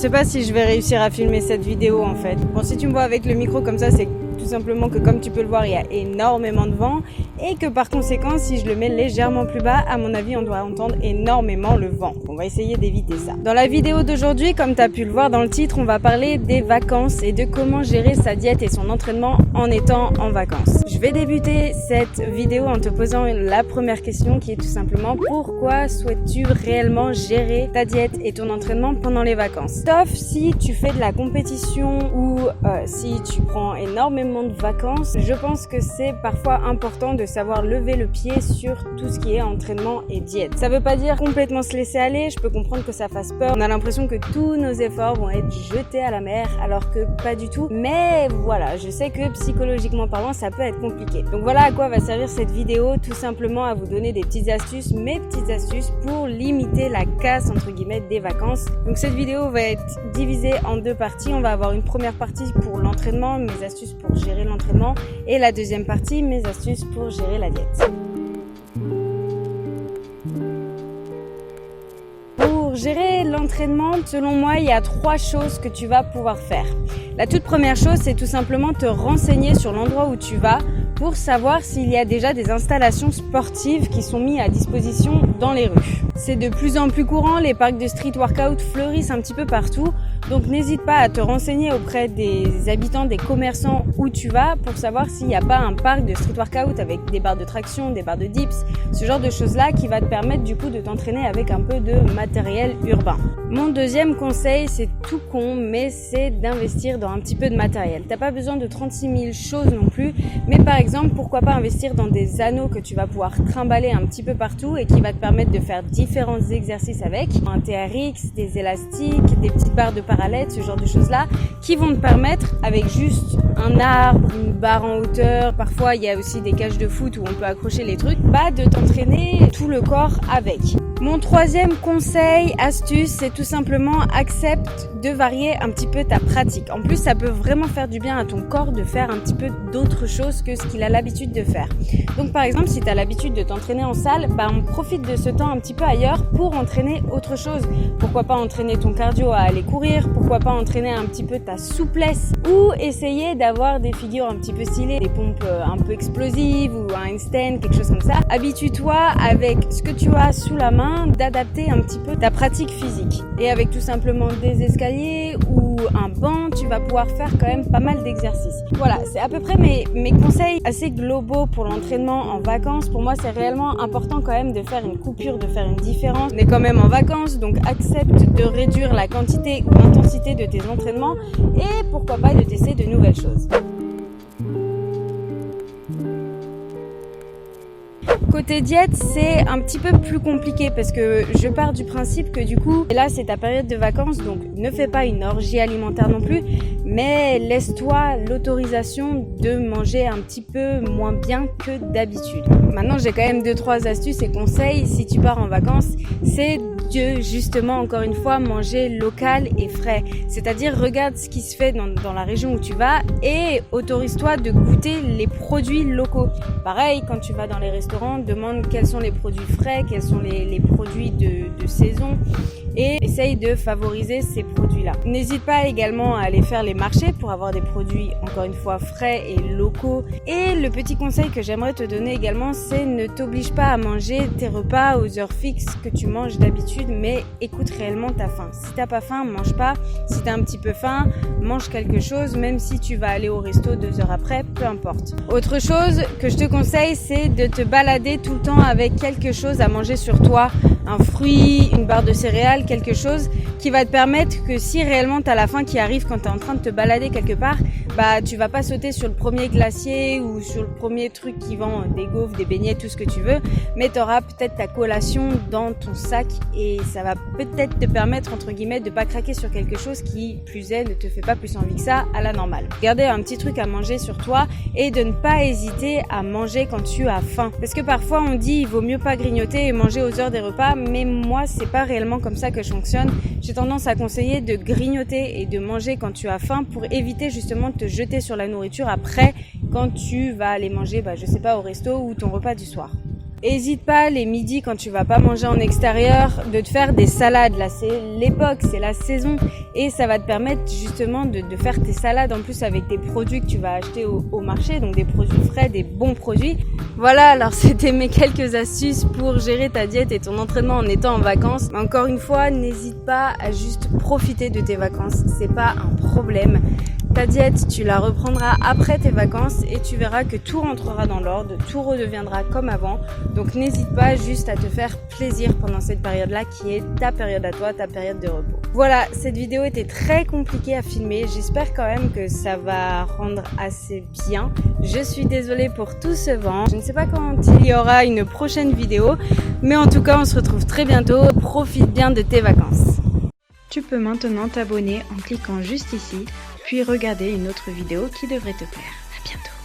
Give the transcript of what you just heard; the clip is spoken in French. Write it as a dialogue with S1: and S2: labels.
S1: sais pas si je vais réussir à filmer cette vidéo en fait. Bon, si tu me vois avec le micro comme ça, c'est tout simplement que comme tu peux le voir, il y a énormément de vent et que par conséquent, si je le mets légèrement plus bas, à mon avis, on doit entendre énormément le vent. On va essayer d'éviter ça. Dans la vidéo d'aujourd'hui, comme tu as pu le voir dans le titre, on va parler des vacances et de comment gérer sa diète et son entraînement en étant en vacances. Je vais débuter cette vidéo en te posant la première question qui est tout simplement pourquoi souhaites-tu réellement gérer ta diète et ton entraînement pendant les vacances? Sauf si tu fais de la compétition ou si tu prends énormément de vacances, je pense que c'est parfois important de savoir lever le pied sur tout ce qui est entraînement et diète. Ça veut pas dire complètement se laisser aller, je peux comprendre que ça fasse peur. On a l'impression que tous nos efforts vont être jetés à la mer alors que pas du tout. Mais voilà, je sais que psychologiquement parlant, ça peut être compliqué. Donc voilà à quoi va servir cette vidéo, tout simplement à vous donner des petites astuces, mes petites astuces pour limiter la casse entre guillemets des vacances. Donc cette vidéo va être divisée en deux parties. On va avoir une première partie pour l'entraînement, mes astuces pour gérer l'entraînement, et la deuxième partie, mes astuces pour gérer la diète. Pour gérer l'entraînement, selon moi, il y a 3 choses que tu vas pouvoir faire. La toute première chose, c'est tout simplement te renseigner sur l'endroit où tu vas pour savoir s'il y a déjà des installations sportives qui sont mises à disposition dans les rues. C'est de plus en plus courant, les parcs de street workout fleurissent un petit peu partout, donc n'hésite pas à te renseigner auprès des habitants, des commerçants où tu vas pour savoir s'il n'y a pas un parc de street workout avec des barres de traction, des barres de dips, ce genre de choses-là qui va te permettre du coup de t'entraîner avec un peu de matériel urbain. Mon deuxième conseil, c'est tout con, mais c'est d'investir dans un petit peu de matériel. T'as pas besoin de 36 000 choses non plus, mais par exemple, pourquoi pas investir dans des anneaux que tu vas pouvoir trimballer un petit peu partout et qui va te permettre de faire différents exercices avec. Un TRX, des élastiques, des petites barres de parallèle, ce genre de choses-là, qui vont te permettre, avec juste un arbre, une barre en hauteur, parfois il y a aussi des cages de foot où on peut accrocher les trucs, de t'entraîner tout le corps avec. Mon troisième conseil, astuce, c'est tout simplement accepte de varier un petit peu ta pratique. En plus, ça peut vraiment faire du bien à ton corps de faire un petit peu d'autres choses que ce qu'il a l'habitude de faire. Donc par exemple, si tu as l'habitude de t'entraîner en salle, on profite de ce temps un petit peu ailleurs pour entraîner autre chose. Pourquoi pas entraîner ton cardio à aller courir, pourquoi pas entraîner un petit peu ta souplesse ou essayer d'avoir des figures un petit peu stylées, des pompes un peu explosives ou un handstand, quelque chose comme ça. Habitue-toi avec ce que tu as sous la main d'adapter un petit peu ta pratique physique. Et avec tout simplement des escaliers ou un banc, tu vas pouvoir faire quand même pas mal d'exercices. Voilà, c'est à peu près mes conseils assez globaux pour l'entraînement en vacances. Pour moi, c'est réellement important quand même de faire une coupure, de faire une différence. On est quand même en vacances, donc accepte de réduire la quantité ou l'intensité de tes entraînements et pourquoi pas de tester de nouvelles choses. Côté diète, c'est un petit peu plus compliqué parce que je pars du principe que du coup, là c'est ta période de vacances, donc ne fais pas une orgie alimentaire non plus, mais laisse-toi l'autorisation de manger un petit peu moins bien que d'habitude. Maintenant, j'ai quand même 2-3 astuces et conseils si tu pars en vacances, c'est de justement encore une fois manger local et frais. C'est-à-dire regarde ce qui se fait dans la région où tu vas et autorise-toi de goûter les produits locaux. Pareil, quand tu vas dans les restaurants, demande quels sont les produits frais, quels sont les produits de saison et essaye de favoriser ces produits-là. N'hésite pas également à aller faire les marchés pour avoir des produits encore une fois frais et locaux. Et le petit conseil que j'aimerais te donner également, c'est ne t'oblige pas à manger tes repas aux heures fixes que tu manges d'habitude, mais écoute réellement ta faim. Si t'as pas faim, mange pas. Si t'as un petit peu faim, mange quelque chose, même si tu vas aller au resto 2 heures après, peu importe. Autre chose que je te conseille, c'est de te balader tout le temps avec quelque chose à manger sur toi, un fruit, une barre de céréales, quelque chose qui va te permettre que si réellement tu as la faim qui arrive quand tu es en train de te balader quelque part, tu vas pas sauter sur le premier glacier ou sur le premier truc qui vend des gaufres, des beignets, tout ce que tu veux, mais tu auras peut-être ta collation dans ton sac et ça va peut-être te permettre entre guillemets de pas craquer sur quelque chose qui plus est ne te fait pas plus envie que ça à la normale. Gardez un petit truc à manger sur toi et de ne pas hésiter à manger quand tu as faim, parce que parfois on dit il vaut mieux pas grignoter et manger aux heures des repas, mais moi c'est pas réellement comme ça que je fonctionne. J'ai tendance à conseiller de grignoter et de manger quand tu as faim pour éviter justement de te jeter sur la nourriture après quand tu vas aller manger, je sais pas, au resto ou ton repas du soir. Hésite pas les midis quand tu vas pas manger en extérieur de te faire des salades. Là c'est l'époque, c'est la saison et ça va te permettre justement de faire tes salades en plus avec des produits que tu vas acheter au marché, donc des produits frais, des bons produits. Voilà, alors c'était mes quelques astuces pour gérer ta diète et ton entraînement en étant en vacances. Mais encore une fois, n'hésite pas à juste profiter de tes vacances, c'est pas un problème. Ta diète, tu la reprendras après tes vacances et tu verras que tout rentrera dans l'ordre, tout redeviendra comme avant. Donc n'hésite pas juste à te faire plaisir pendant cette période-là qui est ta période à toi, ta période de repos. Voilà, cette vidéo était très compliquée à filmer. J'espère quand même que ça va rendre assez bien. Je suis désolée pour tout ce vent. Je ne sais pas quand il y aura une prochaine vidéo, mais en tout cas, on se retrouve très bientôt. Profite bien de tes vacances. Tu peux maintenant t'abonner en cliquant juste ici, puis regarder une autre vidéo qui devrait te plaire. À bientôt.